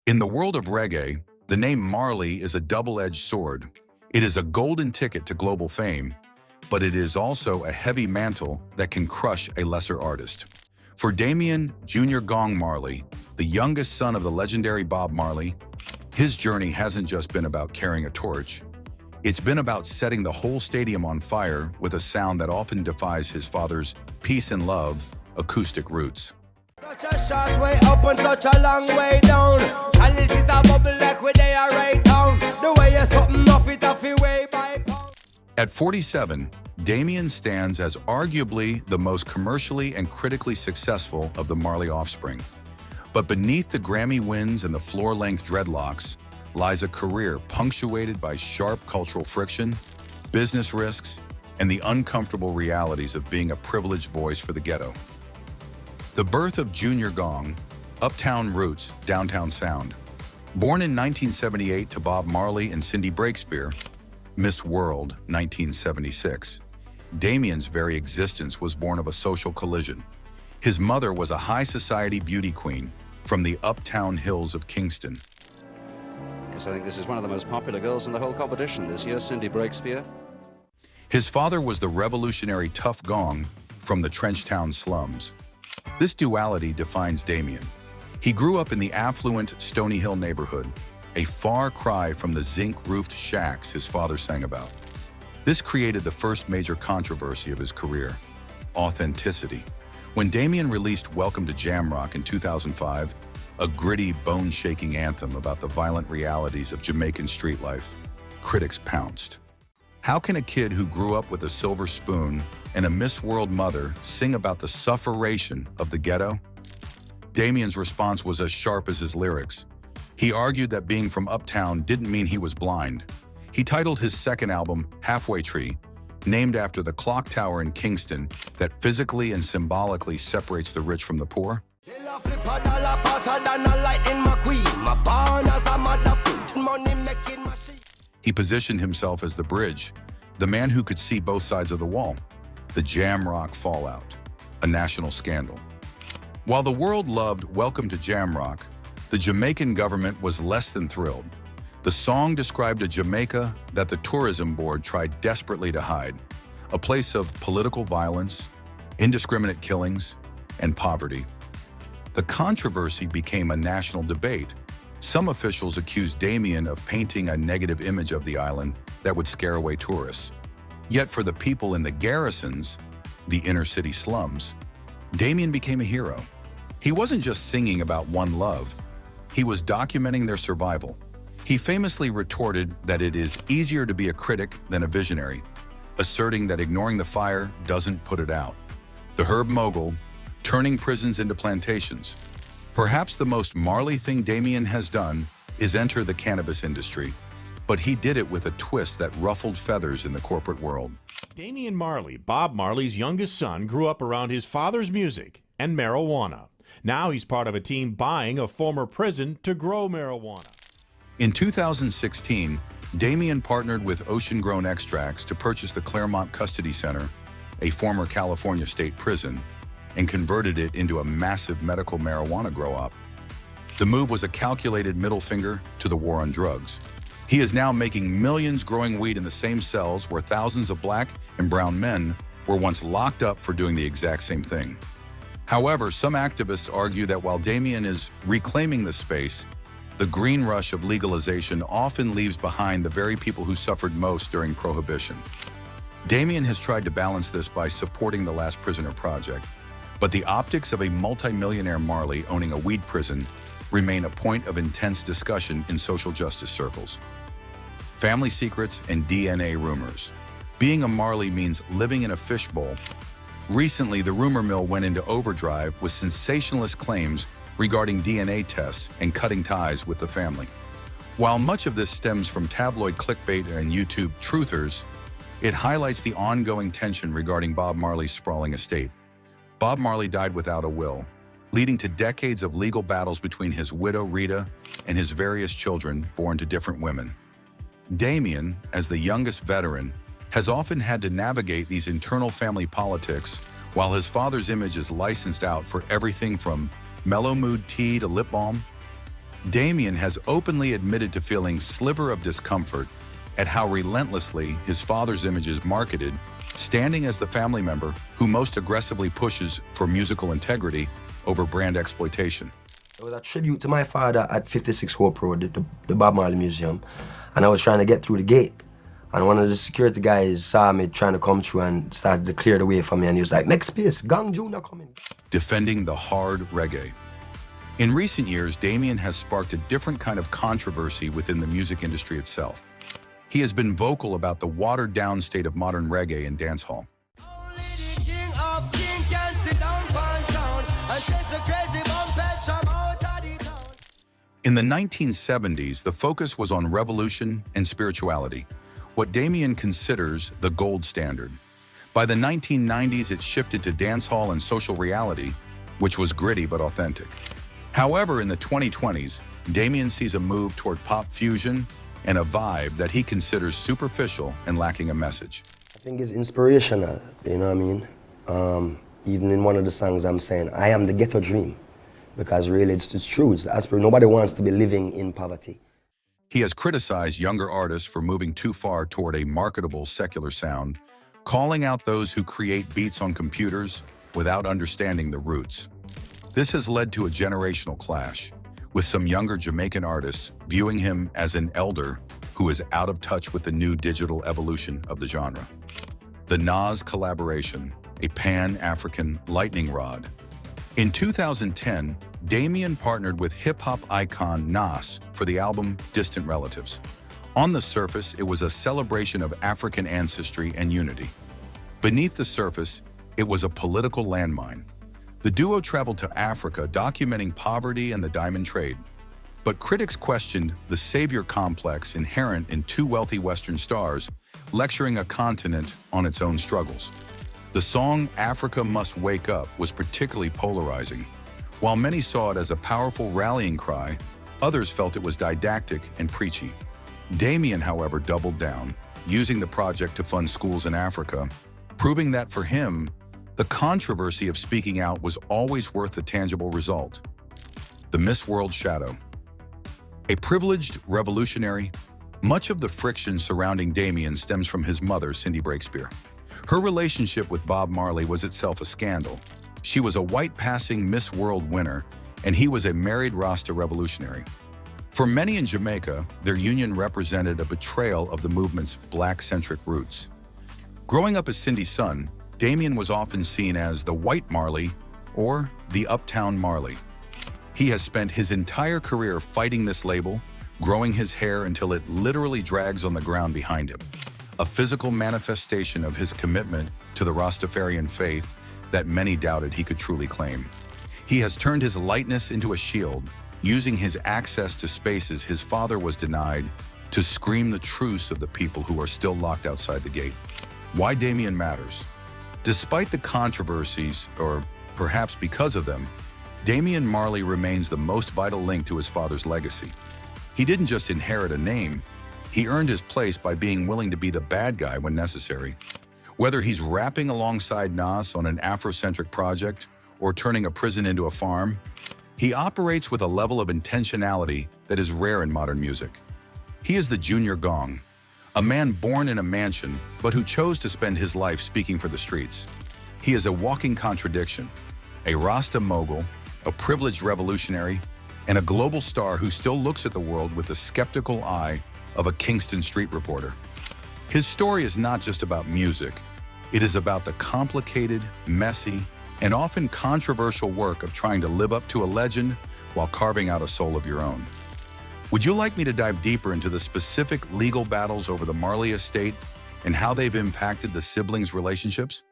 In the world of reggae, the name Marley is a double-edged sword. It is a golden ticket to global fame, but it is also a heavy mantle that can crush a lesser artist. For Damian Jr. Gong Marley, the youngest son of the legendary Bob Marley, his journey hasn't just been about carrying a torch. It's been about setting the whole stadium on fire with a sound that often defies his father's peace and love acoustic roots. Touch a short way up and touch a long way down. Chalice it a bubble like we they are right down. The way you something off it off your way by pound. At 47, Damian stands as arguably the most commercially and critically successful of the Marley offspring. But beneath the Grammy wins and the floor-length dreadlocks lies a career punctuated by sharp cultural friction, business risks, and the uncomfortable realities of being a privileged voice for the ghetto. The birth of Junior Gong, Uptown Roots, Downtown Sound. Born in 1978 to Bob Marley and Cindy Breakspear, Miss World, 1976. Damian's very existence was born of a social collision. His mother was a high society beauty queen from the Uptown hills of Kingston. Yes, I think this is one of the most popular girls in the whole competition this year, Cindy Breakspear. His father was the revolutionary Tough Gong from the Trenchtown slums. This duality defines Damian. He grew up in the affluent Stony Hill neighborhood, a far cry from the zinc-roofed shacks his father sang about. This created the first major controversy of his career: authenticity. When Damian released Welcome to Jamrock in 2005, a gritty, bone-shaking anthem about the violent realities of Jamaican street life, critics pounced. How can a kid who grew up with a silver spoon and a Miss World mother sing about the sufferation of the ghetto? Damian's response was as sharp as his lyrics. He argued that being from Uptown didn't mean he was blind. He titled his second album Halfway Tree, named after the clock tower in Kingston that physically and symbolically separates the rich from the poor. He positioned himself as the bridge, the man who could see both sides of the wall. The Jamrock fallout, a national scandal. While the world loved Welcome to Jamrock, the Jamaican government was less than thrilled. The song described a Jamaica that the tourism board tried desperately to hide, a place of political violence, indiscriminate killings, and poverty. The controversy became a national debate. Some officials accused Damian of painting a negative image of the island that would scare away tourists. Yet for the people in the garrisons, the inner-city slums, Damian became a hero. He wasn't just singing about one love. He was documenting their survival. He famously retorted that it is easier to be a critic than a visionary, asserting that ignoring the fire doesn't put it out. The herb mogul, turning prisons into plantations. Perhaps the most Marley thing Damian has done is enter the cannabis industry, but he did it with a twist that ruffled feathers in the corporate world. Damian Marley, Bob Marley's youngest son, grew up around his father's music and marijuana. Now he's part of a team buying a former prison to grow marijuana. In 2016, Damian partnered with Ocean Grown Extracts to purchase the Claremont Custody Center, a former California state prison, and converted it into a massive medical marijuana grow-op. The move was a calculated middle finger to the war on drugs. He is now making millions growing weed in the same cells where thousands of black and brown men were once locked up for doing the exact same thing. However, some activists argue that while Damian is reclaiming the space, the green rush of legalization often leaves behind the very people who suffered most during Prohibition. Damian has tried to balance this by supporting the Last Prisoner Project, but the optics of a multimillionaire Marley owning a weed prison remain a point of intense discussion in social justice circles. Family secrets and DNA rumors. Being a Marley means living in a fishbowl. Recently, the rumor mill went into overdrive with sensationalist claims regarding DNA tests and cutting ties with the family. While much of this stems from tabloid clickbait and YouTube truthers, it highlights the ongoing tension regarding Bob Marley's sprawling estate. Bob Marley died without a will, leading to decades of legal battles between his widow Rita and his various children born to different women. Damian, as the youngest veteran, has often had to navigate these internal family politics while his father's image is licensed out for everything from mellow mood tea to lip balm. Damian has openly admitted to feeling sliver of discomfort at how relentlessly his father's image is marketed, standing as the family member who most aggressively pushes for musical integrity over brand exploitation. It was a tribute to my father at 56 Hope Road, the Bob Marley Museum, and I was trying to get through the gate. And one of the security guys saw me trying to come through and started to clear the way for me, and he was like, "Make space, Gong Jr. coming." Defending the hard reggae. In recent years, Damian has sparked a different kind of controversy within the music industry itself. He has been vocal about the watered-down state of modern reggae and dancehall. In the 1970s, the focus was on revolution and spirituality, what Damian considers the gold standard. By the 1990s, it shifted to dancehall and social reality, which was gritty but authentic. However, in the 2020s, Damian sees a move toward pop fusion and a vibe that he considers superficial and lacking a message. I think it's inspirational, you know what I mean? Even in one of the songs I'm saying, I am the ghetto dream. Because really, it's true. It's aspiration. Nobody wants to be living in poverty. He has criticized younger artists for moving too far toward a marketable secular sound, calling out those who create beats on computers without understanding the roots. This has led to a generational clash, with some younger Jamaican artists viewing him as an elder who is out of touch with the new digital evolution of the genre. The Nas collaboration, a pan-African lightning rod. In 2010, Damian partnered with hip-hop icon Nas for the album Distant Relatives. On the surface, it was a celebration of African ancestry and unity. Beneath the surface, it was a political landmine. The duo traveled to Africa, documenting poverty and the diamond trade. But critics questioned the savior complex inherent in two wealthy Western stars, lecturing a continent on its own struggles. The song Africa Must Wake Up was particularly polarizing. While many saw it as a powerful rallying cry, others felt it was didactic and preachy. Damian, however, doubled down, using the project to fund schools in Africa, proving that for him, the controversy of speaking out was always worth the tangible result. The Miss World shadow. A privileged revolutionary, much of the friction surrounding Damian stems from his mother, Cindy Breakspear. Her relationship with Bob Marley was itself a scandal. She was a white-passing Miss World winner, and he was a married Rasta revolutionary. For many in Jamaica, their union represented a betrayal of the movement's black-centric roots. Growing up as Cindy's son, Damian was often seen as the White Marley or the Uptown Marley. He has spent his entire career fighting this label, growing his hair until it literally drags on the ground behind him, a physical manifestation of his commitment to the Rastafarian faith that many doubted he could truly claim. He has turned his lightness into a shield, using his access to spaces his father was denied to scream the truths of the people who are still locked outside the gate. Why Damian matters. Despite the controversies, or perhaps because of them, Damian Marley remains the most vital link to his father's legacy. He didn't just inherit a name, he earned his place by being willing to be the bad guy when necessary. Whether he's rapping alongside Nas on an Afrocentric project or turning a prison into a farm, he operates with a level of intentionality that is rare in modern music. He is the Junior Gong, a man born in a mansion, but who chose to spend his life speaking for the streets. He is a walking contradiction, a Rasta mogul, a privileged revolutionary, and a global star who still looks at the world with the skeptical eye of a Kingston street reporter. His story is not just about music. It is about the complicated, messy, and often controversial work of trying to live up to a legend while carving out a soul of your own. Would you like me to dive deeper into the specific legal battles over the Marley estate and how they've impacted the siblings' relationships?